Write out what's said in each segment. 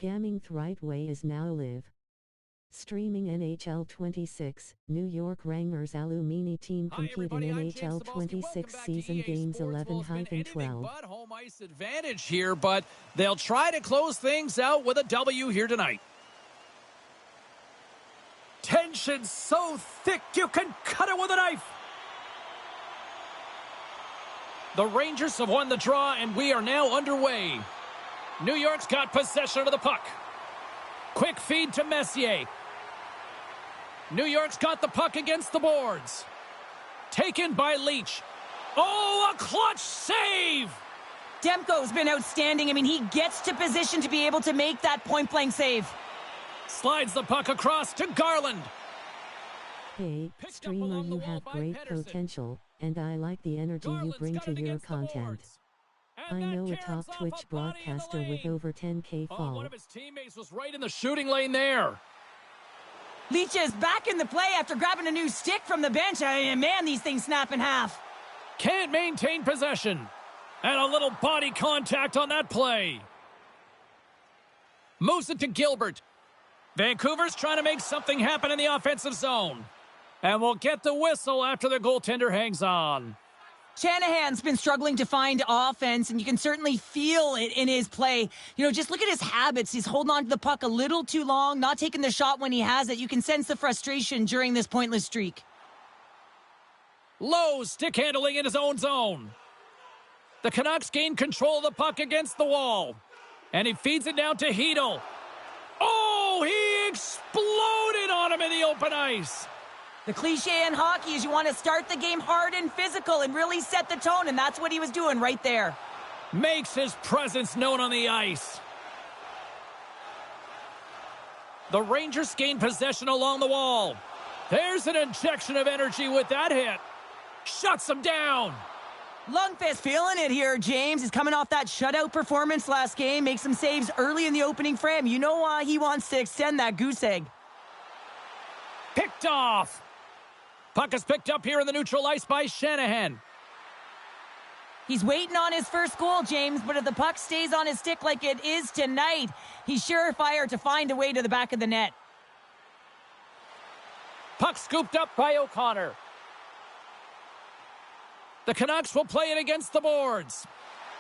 Gaming the right way is now live. Streaming NHL 26, New York Rangers Alumini Team compete in NHL 26 season games 11-12. Home ice advantage here, but they'll try to close things out with a W here tonight. Tension so thick you can cut it with a knife. The Rangers have won the draw, and we are now underway. New York's got possession of the puck. Quick feed to Messier. New York's got the puck against the boards. Taken by Leach. Oh, a clutch save! Demko's been outstanding. I mean, he gets to position to be able to make that point-blank save. Slides the puck across to Garland. Hey, streamer, you have great potential, and I like the energy you bring to your content. I know a top Twitch broadcaster with over 10K follow. One of his teammates was right in the shooting lane there. Leach is back in the play after grabbing a new stick from the bench. Man, these things snap in half. Can't maintain possession. And a little body contact on that play. Moves it to Gilbert. Vancouver's trying to make something happen in the offensive zone. And we'll get the whistle after the goaltender hangs on. Shanahan's been struggling to find offense, and you can certainly feel it in his play. You know, just look at his habits. He's holding on to the puck a little too long, not taking the shot when he has it. You can sense the frustration during this pointless streak. Low stick handling in his own zone. The Canucks gain control of the puck against the wall. And he feeds it down to Hedl. Oh, he exploded on him in the open ice. The cliche in hockey is you want to start the game hard and physical and really set the tone, and that's what he was doing right there. Makes his presence known on the ice. The Rangers gain possession along the wall. There's an injection of energy with that hit. Shuts him down. Lundqvist feeling it here, James. He's coming off that shutout performance last game. Makes some saves early in the opening frame. You know why he wants to extend that goose egg. Picked off. Puck is picked up here in the neutral ice by Shanahan. He's waiting on his first goal, James, but if the puck stays on his stick like it is tonight, he's surefire to find a way to the back of the net. Puck scooped up by O'Connor. The Canucks will play it against the boards.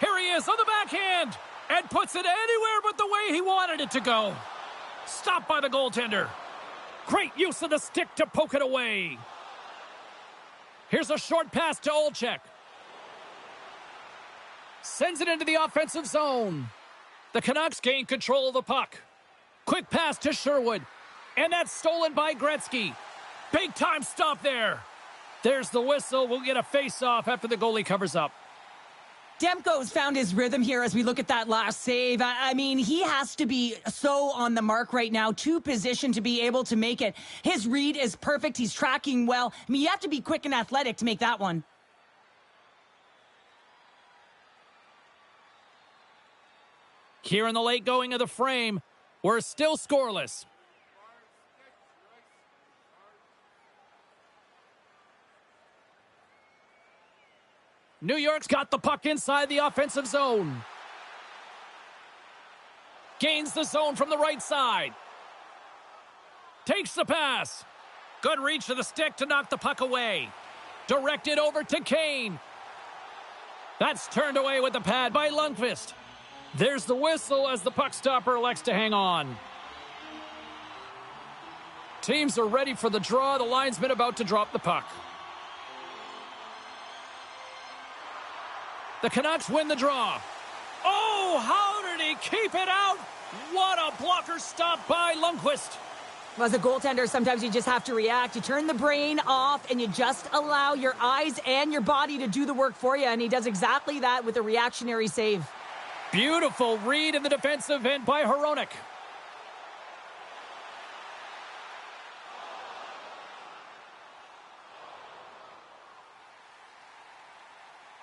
Here he is on the backhand and puts it anywhere but the way he wanted it to go. Stopped by the goaltender. Great use of the stick to poke it away. Here's a short pass to Olczyk. Sends it into the offensive zone. The Canucks gain control of the puck. Quick pass to Sherwood. And that's stolen by Gretzky. Big time stop there. There's the whistle. We'll get a face-off after the goalie covers up. Demko's found his rhythm here as we look at that last save. I mean, he has to be so on the mark right now, to position to be able to make it. His read is perfect. He's tracking well. I mean, you have to be quick and athletic to make that one. Here in the late going of the frame, we're still scoreless. New York's got the puck inside the offensive zone. Gains the zone from the right side. Takes the pass. Good reach to the stick to knock the puck away. Directed over to Kane. That's turned away with the pad by Lundqvist. There's the whistle as the puck stopper elects to hang on. Teams are ready for the draw. The linesman about to drop the puck. The Canucks win the draw. Oh, how did he keep it out? What a blocker stop by Lundqvist. Well, as a goaltender, sometimes you just have to react. You turn the brain off and you just allow your eyes and your body to do the work for you. And he does exactly that with a reactionary save. Beautiful read in the defensive end by Hronek.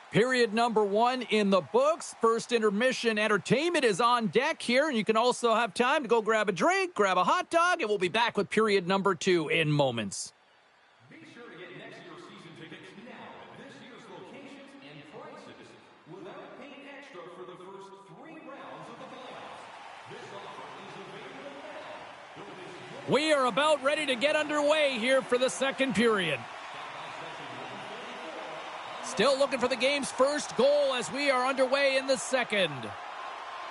Period number 1 in the books. First intermission entertainment is on deck here, and you can also have time to go grab a drink, grab a hot dog, and we'll be back with period number 2 in moments. Be sure to get next year's season tickets now at this year's locations and prices without paying extra for the first 3 rounds of the playoffs. This offer is We are about ready to get underway here for the second period. Still looking for the game's first goal as we are underway in the second.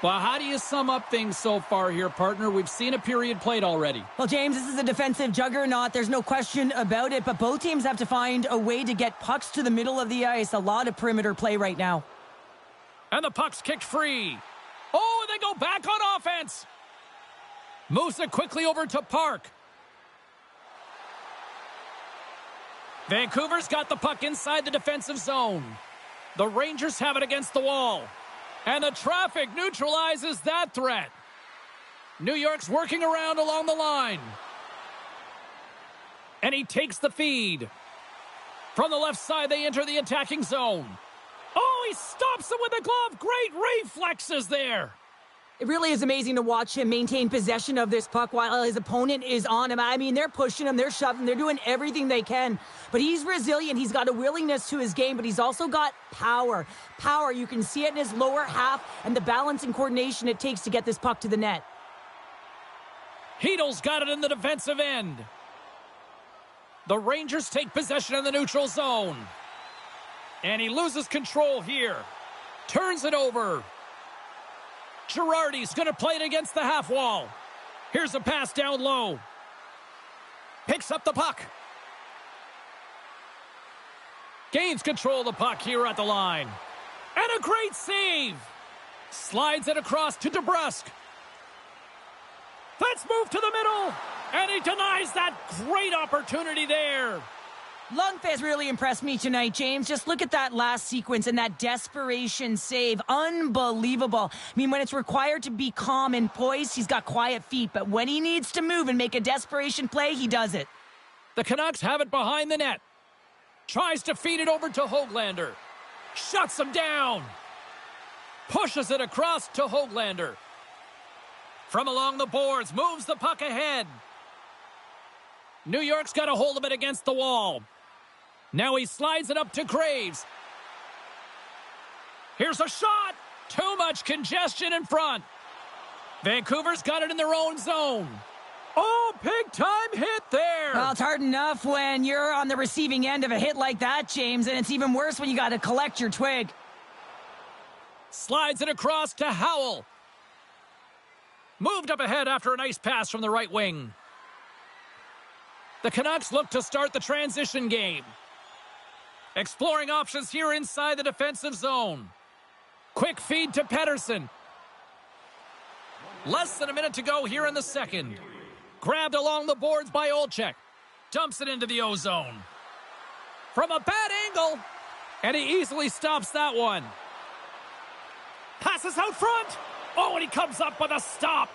Well, how do you sum up things so far here, partner? We've seen a period played already. Well, James, this is a defensive juggernaut. There's no question about it, but both teams have to find a way to get pucks to the middle of the ice. A lot of perimeter play right now. And the puck's kicked free. Oh, and they go back on offense. Moves it quickly over to Park. Vancouver's got the puck inside the defensive zone. The Rangers have it against the wall. And the traffic neutralizes that threat. New York's working around along the line. And he takes the feed. From the left side, they enter the attacking zone. Oh, he stops him with a glove. Great reflexes there. It really is amazing to watch him maintain possession of this puck while his opponent is on him. I mean, they're pushing him, they're shoving, they're doing everything they can. But he's resilient. He's got a willingness to his game, but he's also got power. Power, you can see it in his lower half and the balance and coordination it takes to get this puck to the net. Heedle's got it in the defensive end. The Rangers take possession in the neutral zone. And he loses control here. Turns it over. Girardi's going to play it against the half wall. Here's a pass down low. Picks up the puck. Gains control of the puck here at the line. And a great save. Slides it across to DeBrusque. Let's move to the middle. And he denies that great opportunity there. Lundqvist really impressed me tonight, James. Just look at that last sequence and that desperation save. Unbelievable. I mean, when it's required to be calm and poised, he's got quiet feet. But when he needs to move and make a desperation play, he does it. The Canucks have it behind the net. Tries to feed it over to Höglander. Shuts him down. Pushes it across to Höglander. From along the boards, moves the puck ahead. New York's got a hold of it against the wall. Now he slides it up to Graves. Here's a shot. Too much congestion in front. Vancouver's got it in their own zone. Oh, big time hit there. Well, it's hard enough when you're on the receiving end of a hit like that, James, and it's even worse when you got to collect your twig. Slides it across to Howell. Moved up ahead after a nice pass from the right wing. The Canucks look to start the transition game. Exploring options here inside the defensive zone. Quick feed to Pettersson. Less than a minute to go here in the second. Grabbed along the boards by Olczyk. Dumps it into the O-zone. From a bad angle. And he easily stops that one. Passes out front. Oh, and he comes up with a stop.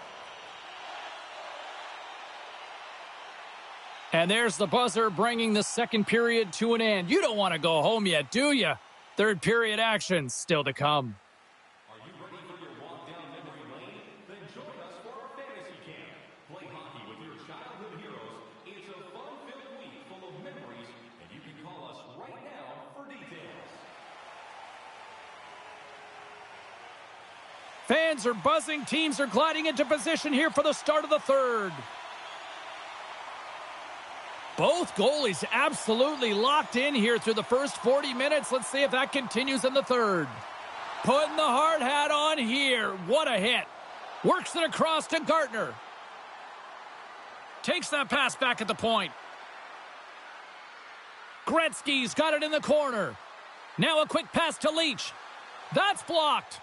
And there's the buzzer bringing the second period to an end. You don't want to go home yet, do you? Third period action still to come. Are you ready for your walk down memory lane? Then join us for our fantasy camp. Play hockey with your childhood heroes. It's a fun-filled week full of memories, and you can call us right now for details. Fans are buzzing. Teams are gliding into position here for the start of the third. Both goalies absolutely locked in here through the first 40 minutes. Let's see if that continues in the third. Putting the hard hat on here. What a hit. Works it across to Gartner. Takes that pass back at the point. Gretzky's got it in the corner. Now a quick pass to Leach. That's blocked.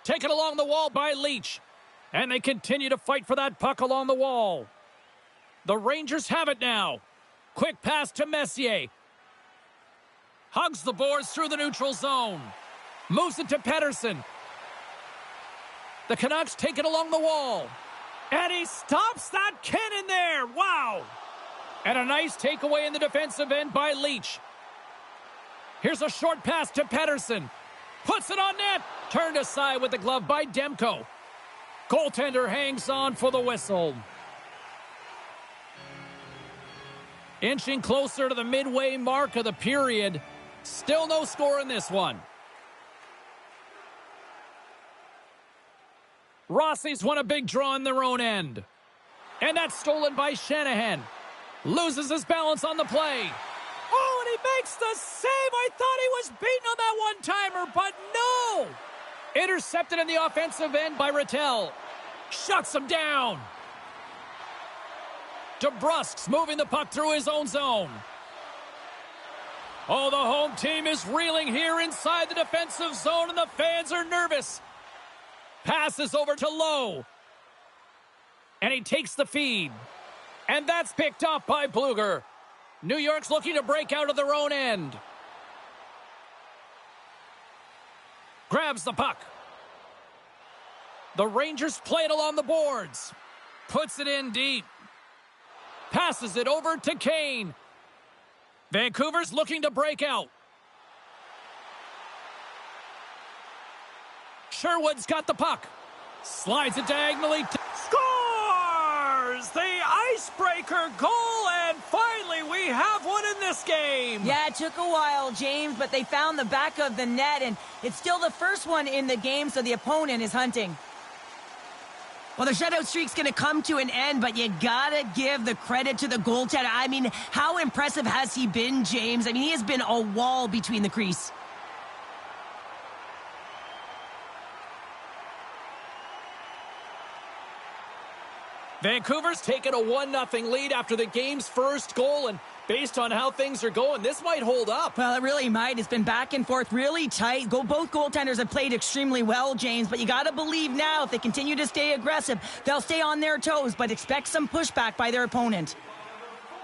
Taken along the wall by Leach. And they continue to fight for that puck along the wall. The Rangers have it now. Quick pass to Messier. Hugs the boards through the neutral zone. Moves it to Pettersson. The Canucks take it along the wall. And he stops that cannon there. Wow. And a nice takeaway in the defensive end by Leach. Here's a short pass to Pettersson. Puts it on net. Turned aside with the glove by Demko. Goaltender hangs on for the whistle. Inching closer to the midway mark of the period. Still no score in this one. Rossi's won a big draw in their own end. And that's stolen by Shanahan. Loses his balance on the play. Oh, and he makes the save. I thought he was beaten on that one-timer, but no. Intercepted in the offensive end by Rattel. Shuts him down. DeBrusk's moving the puck through his own zone. Oh, the home team is reeling here inside the defensive zone, and the fans are nervous. Passes over to Lowe. And he takes the feed. And that's picked up by Bluger. New York's looking to break out of their own end. Grabs the puck. The Rangers play it along the boards. Puts it in deep. Passes it over to Kane. Vancouver's looking to break out. Sherwood's got the puck. Slides it diagonally. Scores! The icebreaker goal, and finally we have one in this game. Yeah, it took a while, James, but they found the back of the net, and it's still the first one in the game, so the opponent is hunting. Well, the shutout streak's going to come to an end, but you got to give the credit to the goaltender. I mean, how impressive has he been, James? I mean, he has been a wall between the crease. Vancouver's taken a 1-0 lead after the game's first goal, and based on how things are going, this might hold up. Well, it really might. It's been back and forth, really tight. Both goaltenders have played extremely well, James, but you got to believe now if they continue to stay aggressive, they'll stay on their toes, but expect some pushback by their opponent.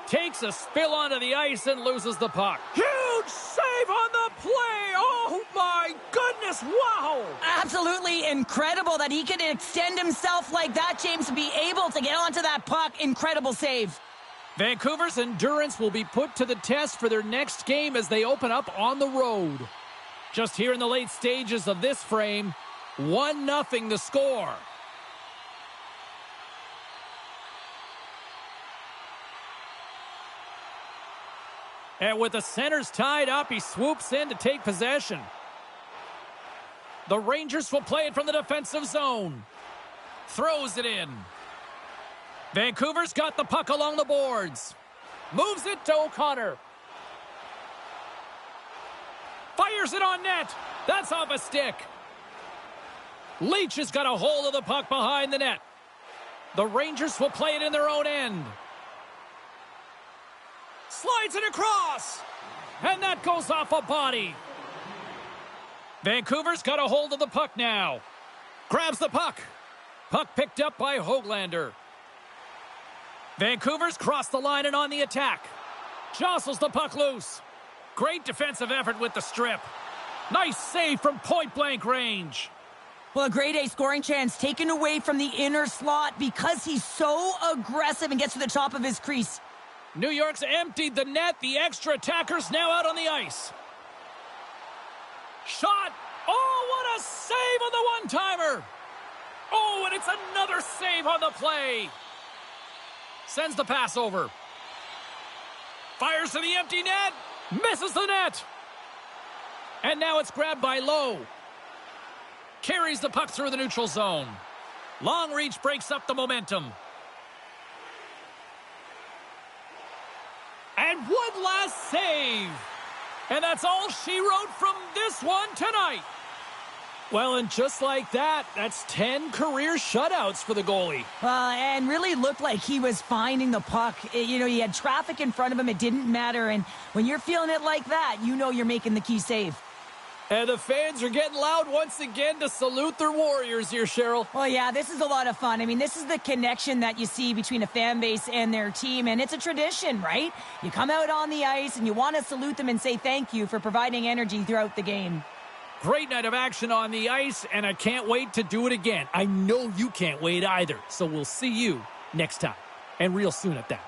Takes a spill onto the ice and loses the puck. Huge save on the play! Oh my goodness, wow! Absolutely incredible that he can extend himself like that, James, to be able to get onto that puck. Incredible save. Vancouver's endurance will be put to the test for their next game as they open up on the road. Just here in the late stages of this frame, 1-0 the score. And with the centers tied up, he swoops in to take possession. The Rangers will play it from the defensive zone. Throws it in. Vancouver's got the puck along the boards. Moves it to O'Connor. Fires it on net. That's off a stick. Leach has got a hold of the puck behind the net. The Rangers will play it in their own end. Slides it across. And that goes off a body. Vancouver's got a hold of the puck now. Grabs the puck. Puck picked up by Höglander. Vancouver's crossed the line and on the attack. Jostles the puck loose. Great defensive effort with the strip. Nice save from point-blank range. Well, a grade A scoring chance taken away from the inner slot because he's so aggressive and gets to the top of his crease. New York's emptied the net. The extra attacker's now out on the ice. Shot. Oh, what a save on the one-timer. Oh, and it's another save on the play. Sends the pass over. Fires to the empty net. Misses the net. And now it's grabbed by Lowe. Carries the puck through the neutral zone. Long reach breaks up the momentum. And one last save. And that's all she wrote from this one tonight. Well, and just like that, that's 10 career shutouts for the goalie. And really looked like he was finding the puck. You know, he had traffic in front of him. It didn't matter. And when you're feeling it like that, you know you're making the key save. And the fans are getting loud once again to salute their Warriors here, Cheryl. Well, yeah, this is a lot of fun. I mean, this is the connection that you see between a fan base and their team, and it's a tradition, right? You come out on the ice, and you want to salute them and say thank you for providing energy throughout the game. Great night of action on the ice, and I can't wait to do it again. I know you can't wait either, so we'll see you next time, and real soon at that.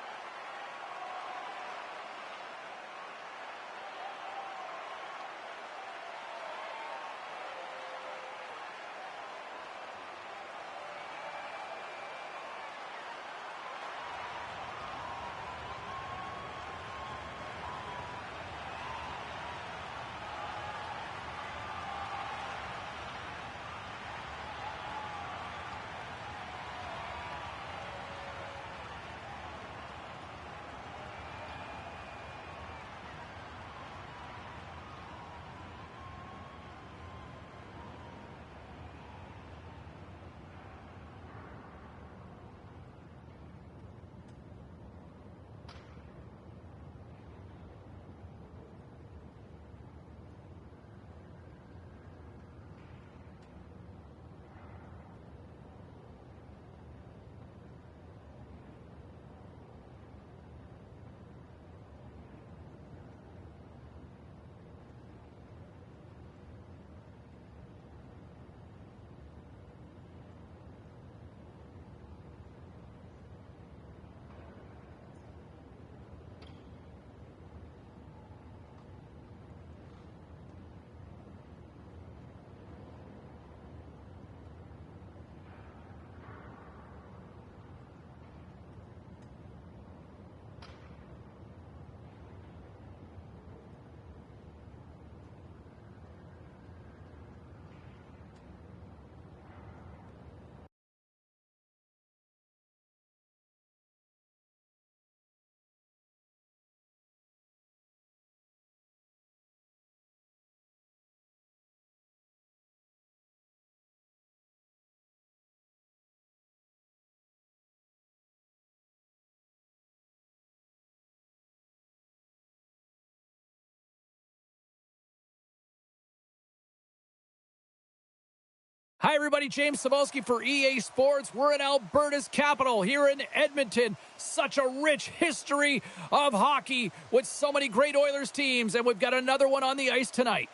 Hi, everybody. James Cebulski for EA Sports. We're in Alberta's capital here in Edmonton. Such a rich history of hockey with so many great Oilers teams, and we've got another one on the ice tonight.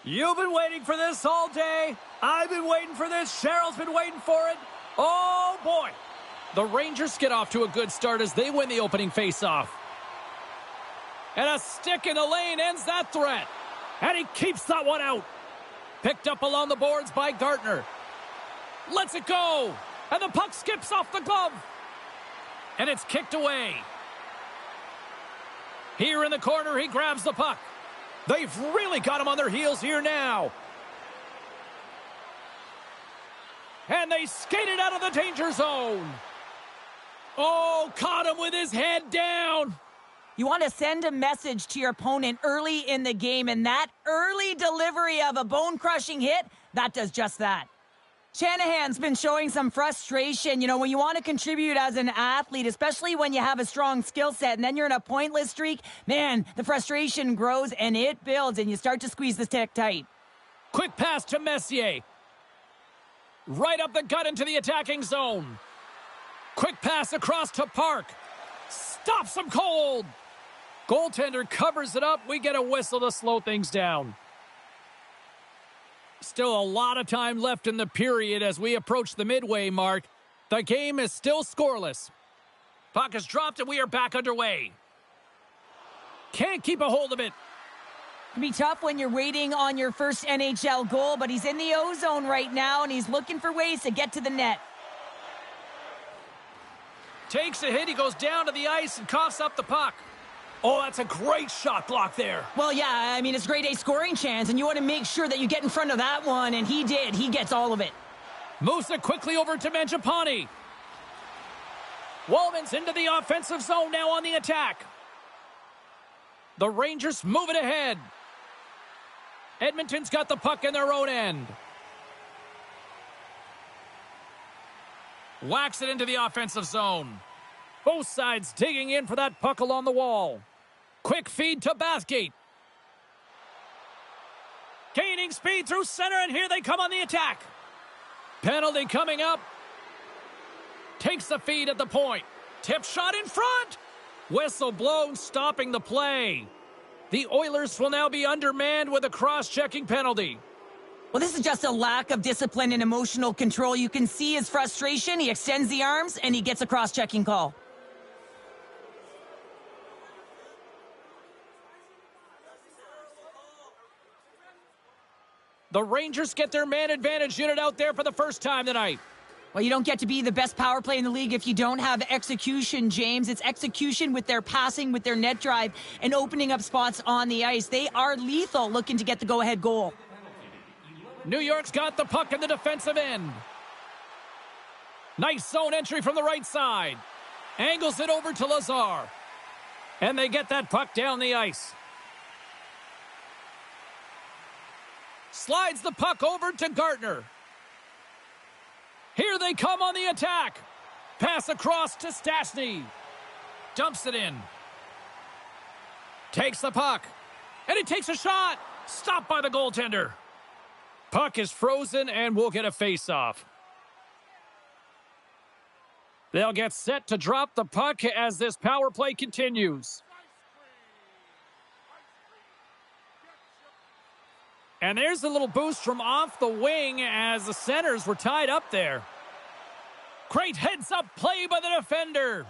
You've been waiting for this all day. I've been waiting for this. Cheryl's been waiting for it. Oh, boy. The Rangers get off to a good start as they win the opening faceoff. And a stick in the lane ends that threat. And he keeps that one out. Picked up along the boards by Gartner. Lets it go. And the puck skips off the glove. And it's kicked away. Here in the corner, he grabs the puck. They've really got him on their heels here now. And they skated out of the danger zone. Oh, caught him with his head down. You want to send a message to your opponent early in the game, and that early delivery of a bone-crushing hit, that does just that. Shanahan's been showing some frustration. You know, when you want to contribute as an athlete, especially when you have a strong skill set, and then you're in a pointless streak, man, the frustration grows and it builds, and you start to squeeze the stick tight. Quick pass to Messier. Right up the gut into the attacking zone. Quick pass across to Park. Stops him cold. Goaltender covers it up. We get a whistle to slow things down. Still a lot of time left in the period as we approach the midway mark. The game is still scoreless. Puck is dropped and we are back underway. Can't keep a hold of it. It can be tough when you're waiting on your first NHL goal, but he's in the O-zone right now, and he's looking for ways to get to the net. Takes a hit. He goes down to the ice and coughs up the puck. Oh, that's a great shot block there. Well, yeah, I mean, it's grade A scoring chance, and you want to make sure that you get in front of that one, and he did. He gets all of it. Moves it quickly over to Mangiapane. Wallman's into the offensive zone now on the attack. The Rangers move it ahead. Edmonton's got the puck in their own end. Whacks it into the offensive zone. Both sides digging in for that puck along the wall. Quick feed to Bathgate. Gaining speed through center, and here they come on the attack. Penalty coming up. Takes the feed at the point. Tip shot in front. Whistle blown, stopping the play. The Oilers will now be undermanned with a cross-checking penalty. Well, this is just a lack of discipline and emotional control. You can see his frustration. He extends the arms, and he gets a cross-checking call. The Rangers get their man advantage unit out there for the first time tonight. Well, you don't get to be the best power play in the league if you don't have execution, James. It's execution with their passing, with their net drive, and opening up spots on the ice. They are lethal looking to get the go-ahead goal. New York's got the puck in the defensive end. Nice zone entry from the right side. Angles it over to Lazar. And they get that puck down the ice. Slides the puck over to Gartner. Here they come on the attack. Pass across to Stastny. Dumps it in. Takes the puck. And he takes a shot. Stopped by the goaltender. Puck is frozen and we'll get a face-off. They'll get set to drop the puck as this power play continues. And there's a little boost from off the wing as the centers were tied up there. Great heads-up play by the defender.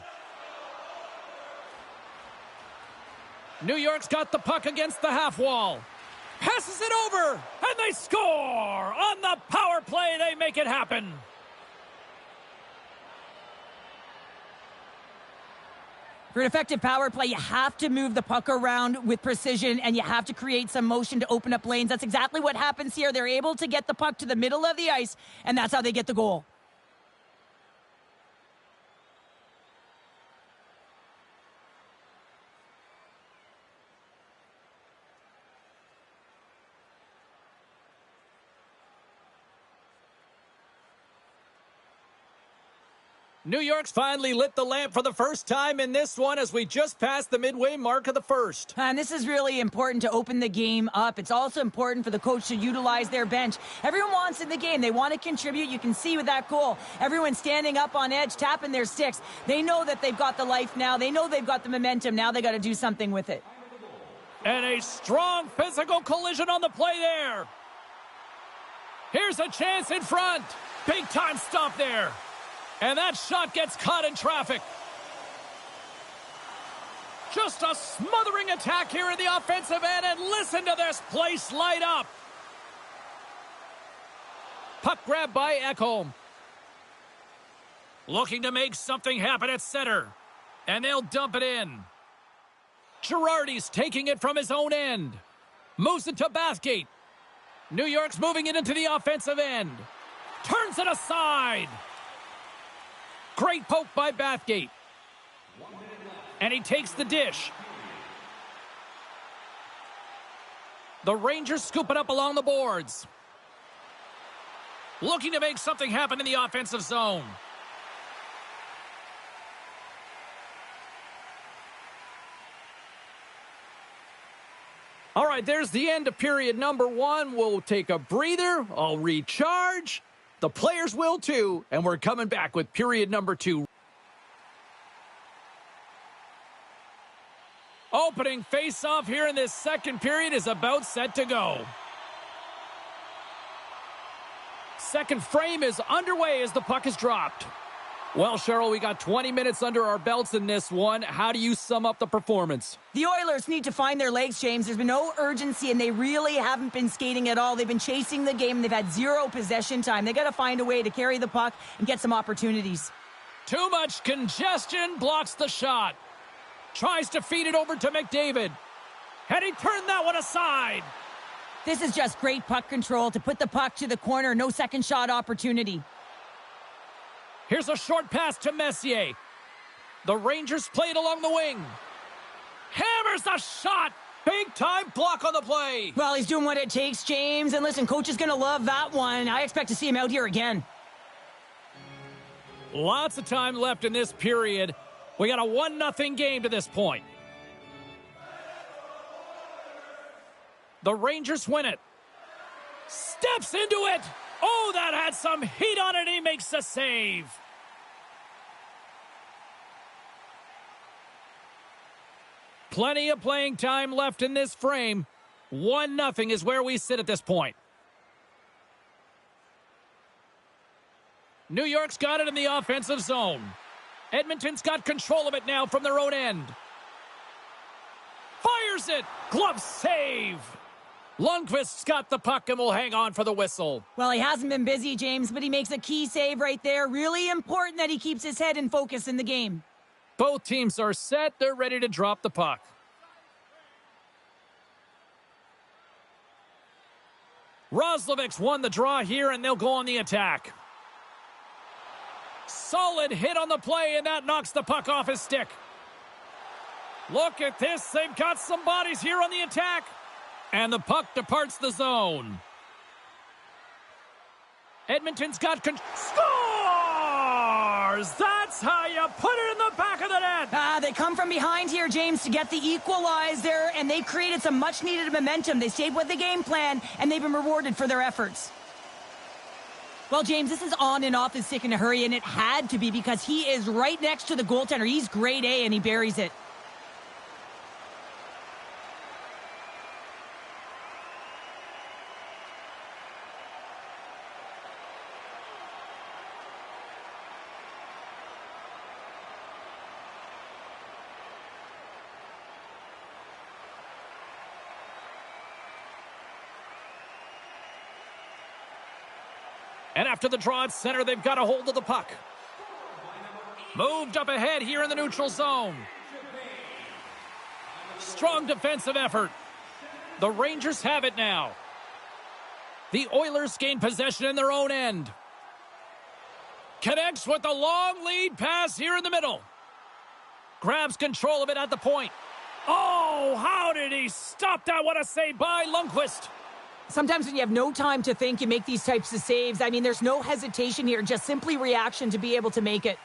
New York's got the puck against the half wall. Passes it over, and they score! On the power play, they make it happen. For an effective power play, you have to move the puck around with precision, and you have to create some motion to open up lanes. That's exactly what happens here. They're able to get the puck to the middle of the ice, and that's how they get the goal. New York's finally lit the lamp for the first time in this one as we just passed the midway mark of the first. And this is really important to open the game up. It's also important for the coach to utilize their bench. Everyone wants in the game. They want to contribute. You can see with that goal, everyone standing up on edge, tapping their sticks. They know that they've got the life now. They know they've got the momentum. Now they got to do something with it. And a strong physical collision on the play there. Here's a chance in front. Big time stop there. And that shot gets caught in traffic. Just a smothering attack here in the offensive end, and listen to this place light up. Puck grab by Ekholm. Looking to make something happen at center. And they'll dump it in. Girardi's taking it from his own end. Moves it to Bathgate. New York's moving it into the offensive end. Turns it aside. Great poke by Bathgate. And he takes the dish. The Rangers scoop it up along the boards. Looking to make something happen in the offensive zone. All right, there's the end of period number 1. We'll take a breather. I'll recharge. The players will too, and we're coming back with period number 2. Opening face-off here in this second period is about set to go. Second frame is underway as the puck is dropped. Well, Cheryl, we got 20 minutes under our belts in this one. How do you sum up the performance? The Oilers need to find their legs, James. There's been no urgency, and they really haven't been skating at all. They've been chasing the game, and they've had zero possession time. They got to find a way to carry the puck and get some opportunities. Too much congestion blocks the shot. Tries to feed it over to McDavid. And he turned that one aside. This is just great puck control to put the puck to the corner. No second shot opportunity. Here's a short pass to Messier. The Rangers play it along the wing. Hammers the shot. Big time block on the play. Well, he's doing what it takes, James. And listen, coach is going to love that one. I expect to see him out here again. Lots of time left in this period. We got a 1-0 game to this point. The Rangers win it. Steps into it. Oh, that had some heat on it. He makes the save. Plenty of playing time left in this frame. 1-0 is where we sit at this point. New York's got it in the offensive zone. Edmonton's got control of it now from their own end. Fires it. Glove save. Lundqvist's got the puck and will hang on for the whistle. Well, he hasn't been busy, James, but he makes a key save right there. Really important that he keeps his head in focus in the game. Both teams are set. They're ready to drop the puck. Roslovic's won the draw here, and they'll go on the attack. Solid hit on the play, and that knocks the puck off his stick. Look at this. They've got some bodies here on the attack. And the puck departs the zone. Edmonton's got scores! That's how you put it in the back of the net. They come from behind here, James, to get the equalizer, and they created some much-needed momentum. They stayed with the game plan, and they've been rewarded for their efforts. Well, James, this is on and off his stick in a hurry, and it had to be because he is right next to the goaltender. He's grade A, and he buries it. And after the draw at center, they've got a hold of the puck. Moved up ahead here in the neutral zone. Strong defensive effort. The Rangers have it now. The Oilers gain possession in their own end. Connects with the long lead pass here in the middle. Grabs control of it at the point. Oh, how did he stop that? What a save by Lundqvist. Sometimes when you have no time to think, you make these types of saves. I mean, there's no hesitation here, just simply reaction to be able to make it.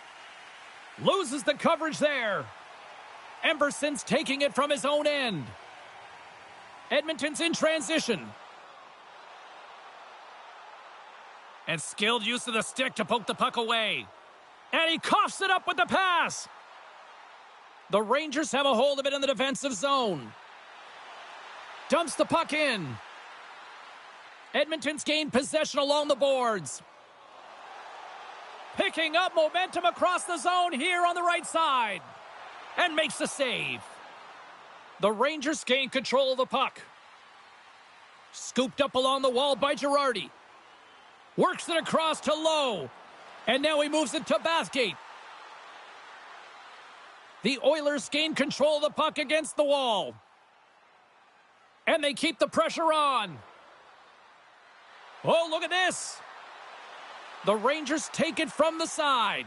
Loses the coverage there. Emberson's taking it from his own end. Edmonton's in transition. And skilled use of the stick to poke the puck away. And he coughs it up with the pass. The Rangers have a hold of it in the defensive zone. Dumps the puck in. Edmonton's gained possession along the boards. Picking up momentum across the zone here on the right side. And makes the save. The Rangers gain control of the puck. Scooped up along the wall by Girardi. Works it across to Lowe. And now he moves it to Bathgate. The Oilers gain control of the puck against the wall. And they keep the pressure on. Oh, look at this. The Rangers take it from the side.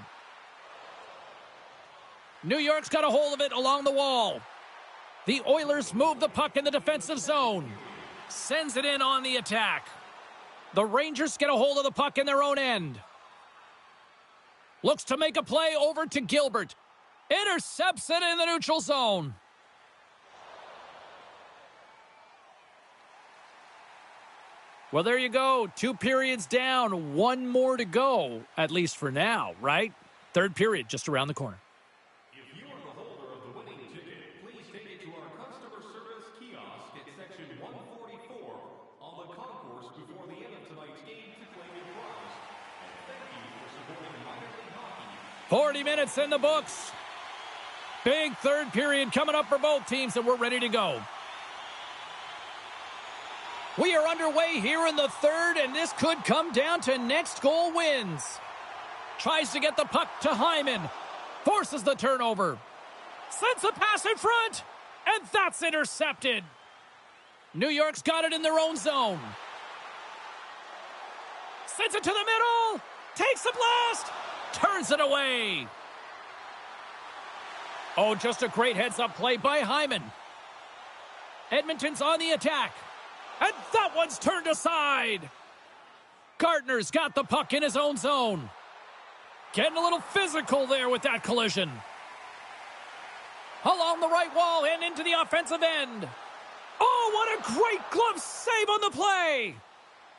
New York's got a hold of it along the wall. The Oilers move the puck in the defensive zone. Sends it in on the attack. The Rangers get a hold of the puck in their own end. Looks to make a play over to Gilbert. Intercepts it in the neutral zone. Well, there you go. 2 periods down, 1 more to go, at least for now, right? Third period just around the corner. If you are the holder of the winning ticket, please take it to our customer service kiosk at section 144 on the concourse before the end of tonight's game to claim your prize. And thank you for supporting minor league hockey. 40 minutes in the books. Big third period coming up for both teams, and we're ready to go. We are underway here in the third, and this could come down to next goal wins. Tries to get the puck to Hyman. Forces the turnover. Sends a pass in front, and that's intercepted. New York's got it in their own zone. Sends it to the middle. Takes the blast. Turns it away. Oh, just a great heads-up play by Hyman. Edmonton's on the attack. And that one's turned aside. Gardner's got the puck in his own zone. Getting a little physical there with that collision. Along the right wall and into the offensive end. Oh, what a great glove save on the play.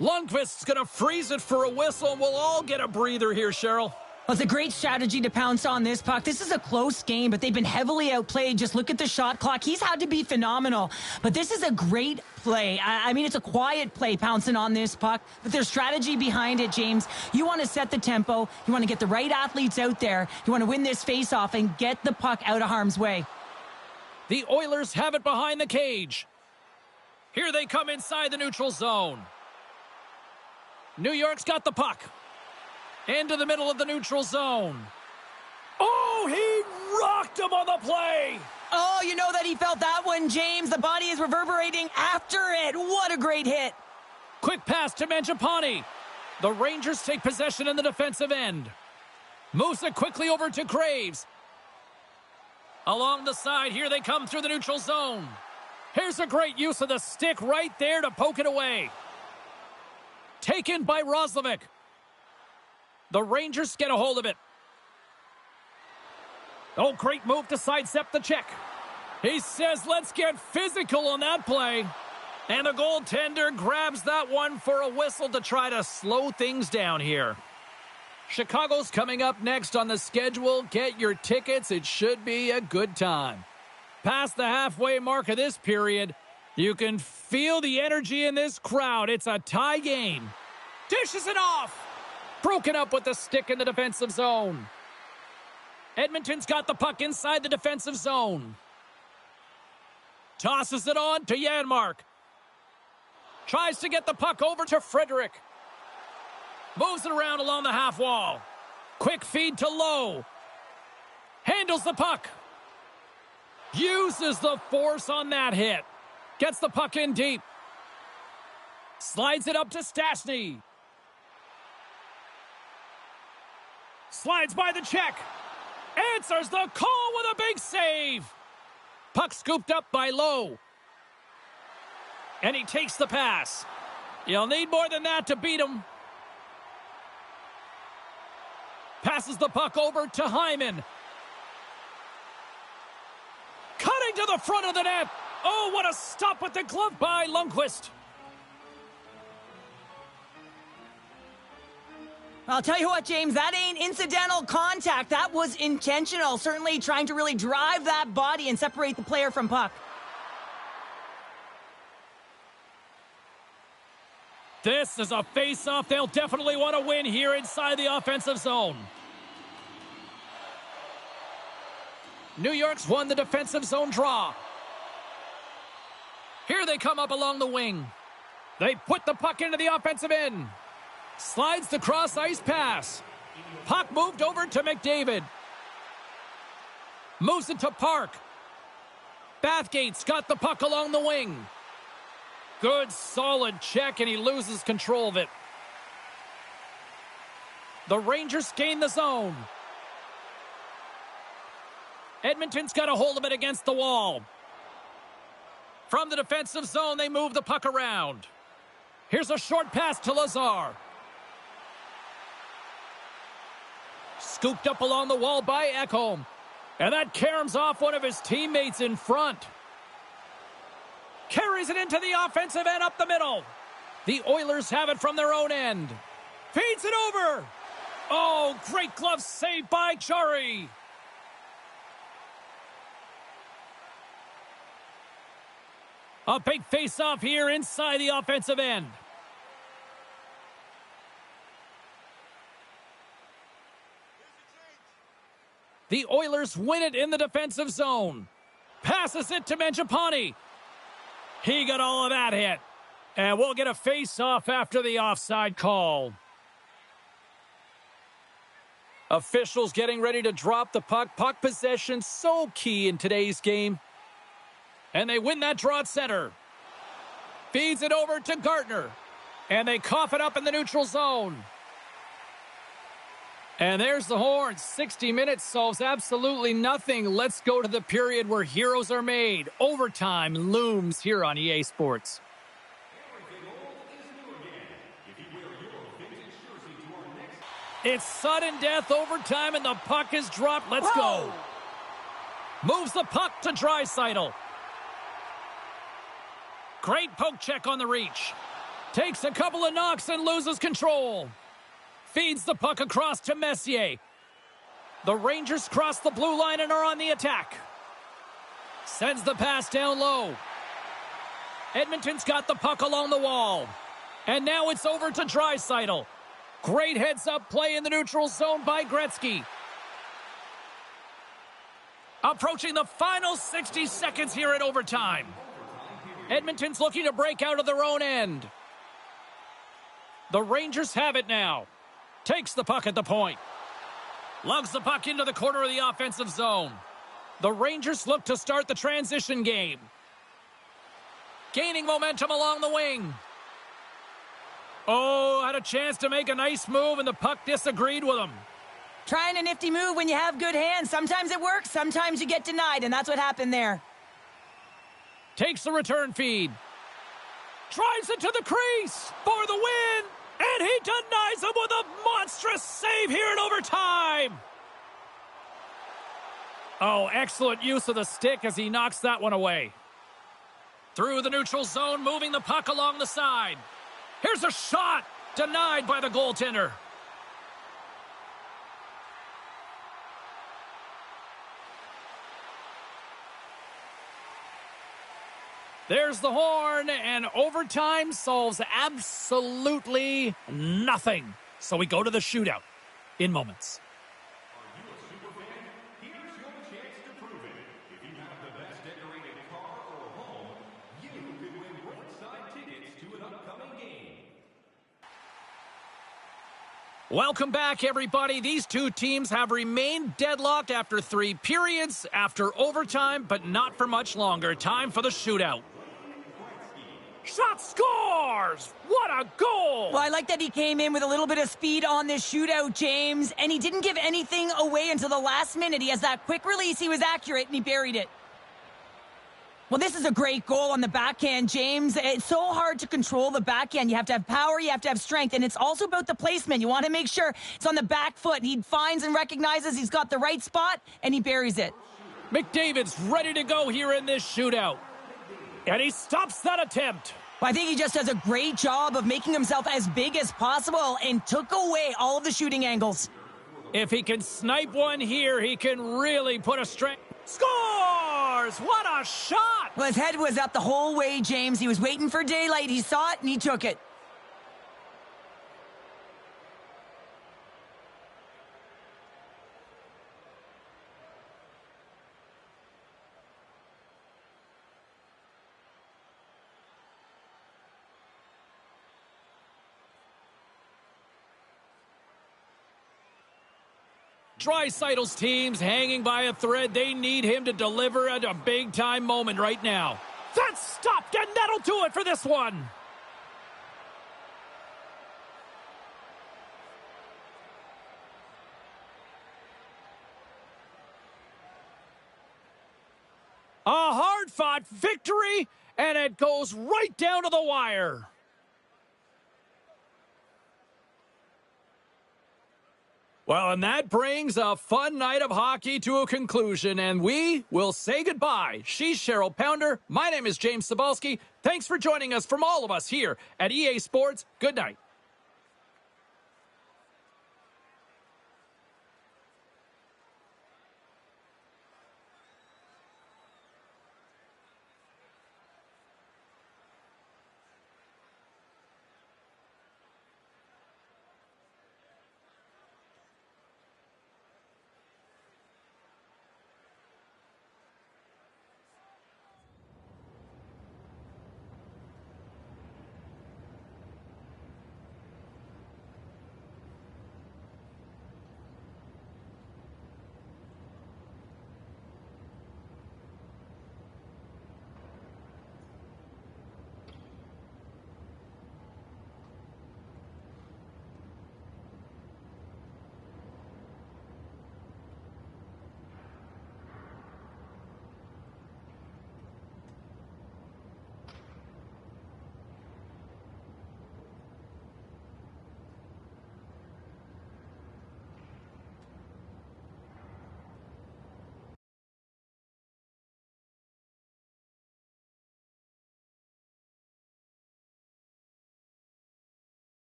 Lundqvist's going to freeze it for a whistle, and we'll all get a breather here, Cheryl. Well, it's a great strategy to pounce on this puck. This is a close game, but they've been heavily outplayed. Just look at the shot clock. He's had to be phenomenal. But this is a great play. I mean, it's a quiet play pouncing on this puck, but there's strategy behind it, James. You want to set the tempo. You want to get the right athletes out there. You want to win this face-off and get the puck out of harm's way. The Oilers have it behind the cage. Here they come inside the neutral zone. New York's got the puck. Into the middle of the neutral zone. Oh, he rocked him on the play. Oh, you know that he felt that one, James. The body is reverberating after it. What a great hit. Quick pass to Mangiapane. The Rangers take possession in the defensive end. Moves it quickly over to Graves. Along the side, here they come through the neutral zone. Here's a great use of the stick right there to poke it away. Taken by Roslovic. The Rangers get a hold of it. Oh, great move to sidestep the check. He says, let's get physical on that play. And the goaltender grabs that one for a whistle to try to slow things down here. Chicago's coming up next on the schedule. Get your tickets. It should be a good time. Past the halfway mark of this period, you can feel the energy in this crowd. It's a tie game. Dishes it off. Broken up with the stick in the defensive zone. Edmonton's got the puck inside the defensive zone. Tosses it on to Janmark. Tries to get the puck over to Frederick. Moves it around along the half wall. Quick feed to Lowe. Handles the puck. Uses the force on that hit. Gets the puck in deep. Slides it up to Stastny. Slides by the check. Answers the call with a big save. Puck scooped up by Lowe. And he takes the pass. You'll need more than that to beat him. Passes the puck over to Hyman. Going to the front of the net. Oh, what a stop with the glove by Lundqvist. I'll tell you what, James, that ain't incidental contact. That was intentional. Certainly trying to really drive that body and separate the player from puck. This is a face-off they'll definitely want to win here inside the offensive zone. New York's won the defensive zone draw. Here they come up along the wing. They put the puck into the offensive end. Slides the cross-ice pass. Puck moved over to McDavid. Moves it to Park. Bathgate's got the puck along the wing. Good, solid check, and he loses control of it. The Rangers gain the zone. Edmonton's got a hold of it against the wall. From the defensive zone, they move the puck around. Here's a short pass to Lazar. Scooped up along the wall by Ekholm. And that caroms off one of his teammates in front. Carries it into the offensive end up the middle. The Oilers have it from their own end. Feeds it over. Oh, great glove save by Chari. A big face-off here inside the offensive end. The Oilers win it in the defensive zone. Passes it to Mangiapane. He got all of that hit. And we'll get a face-off after the offside call. Officials getting ready to drop the puck. Puck possession so key in today's game. And they win that draw at center. Feeds it over to Gardner. And they cough it up in the neutral zone. And there's the horn. 60 minutes solves absolutely nothing. Let's go to the period where heroes are made. Overtime looms here on EA Sports. It's sudden death overtime, and the puck is dropped. Let's go. Moves the puck to Draisaitl. Great poke check on the reach. Takes a couple of knocks and loses control. Feeds the puck across to Messier. The Rangers cross the blue line and are on the attack. Sends the pass down low. Edmonton's got the puck along the wall. And now it's over to Draisaitl. Great heads-up play in the neutral zone by Gretzky. Approaching the final 60 seconds here at overtime. Edmonton's looking to break out of their own end. The Rangers have it now. Takes the puck at the point. Lugs the puck into the corner of the offensive zone. The Rangers look to start the transition game. Gaining momentum along the wing. Oh, had a chance to make a nice move, and the puck disagreed with him. Trying a nifty move when you have good hands. Sometimes it works, sometimes you get denied, and that's what happened there. Takes the return feed. Drives it to the crease for the win, and he denies him with a monstrous save here in overtime. Oh, excellent use of the stick as he knocks that one away. Through the neutral zone, moving the puck along the side. Here's a shot, denied by the goaltender. There's the horn, and overtime solves absolutely nothing. So we go to the shootout in moments. Are you a superfan? Here's your chance to prove it. If you have the best decorated car or home, you can win roadside tickets to an upcoming game. Welcome back, everybody. These two teams have remained deadlocked after 3 periods, after overtime, but not for much longer. Time for the shootout. Shot scores! What a goal! Well, I like that he came in with a little bit of speed on this shootout, James, and he didn't give anything away until the last minute. He has that quick release, he was accurate, and he buried it. Well, this is a great goal on the backhand, James. It's so hard to control the backhand. You have to have power, you have to have strength, and it's also about the placement. You want to make sure it's on the back foot. He finds and recognizes he's got the right spot, and he buries it. McDavid's ready to go here in this shootout. And he stops that attempt. I think he just does a great job of making himself as big as possible and took away all of the shooting angles. If he can snipe one here, he can really put a strength. Scores! What a shot! Well, his head was up the whole way, James. He was waiting for daylight. He saw it, and he took it. Draisaitl's team's hanging by a thread. They need him to deliver at a big-time moment right now. That's stopped, and that'll do it for this one. A hard-fought victory, and it goes right down to the wire. Well, and that brings a fun night of hockey to a conclusion, and we will say goodbye. She's Cheryl Pounder. My name is James Cybulski. Thanks for joining us from all of us here at EA Sports. Good night.